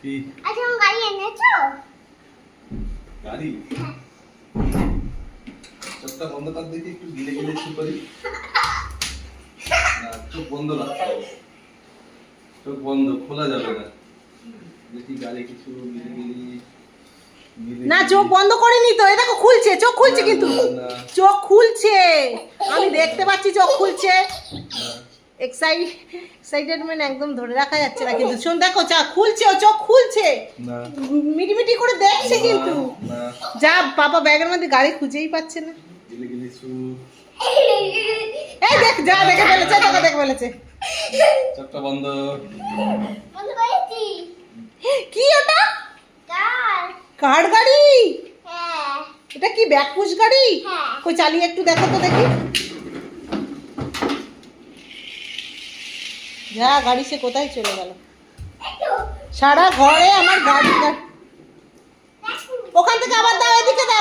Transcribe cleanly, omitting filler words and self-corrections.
কি আচ্ছা গাড়ি এনেছো? গাড়ি চোখটা বন্ধ কর দেখি, একটু গিলে গিলে শুরু করি। না, চোখ বন্ধ রাখতে হবে, চোখ বন্ধ, খোলা যাবে না। দেখি গাড়ি কিছু গিলে গিলি না চোখ বন্ধ করেনি তো, এই দেখো খুলছে, চোখ খুলছে কিন্তু চোখ খুলছে, আমি দেখতে পাচ্ছি চোখ খুলছে। এক্সাইটেডমেন্ট একদম ধরে রাখা যাচ্ছে না, কিন্তু শোন দেখো চা খুলছে, ও চোখ খুলছে, মিটিমিটি করে দেখছে কিন্তু। যা বাবা ব্যাগের মধ্যে গাড়ি খুঁজেই পাচ্ছে না। গিলে গিলে শুরু। এই দেখ, যা দেখে ফেলেছে, তোকে দেখে ফেলেছে। চোখটা বন্ধ। বন্ধ করেছি। কি ওটা? কার? কার গাড়ি? হ্যাঁ। এটা কি ব্যাকপুশ গাড়ি? হ্যাঁ। কই চালিয়ে একটু দেখো তো দেখি। যা গাড়ি সে কোথায় চলে গেল? সারা ঘরে আমার গাড়ি। ওখান থেকে আবার দাও, এদিকে দাও।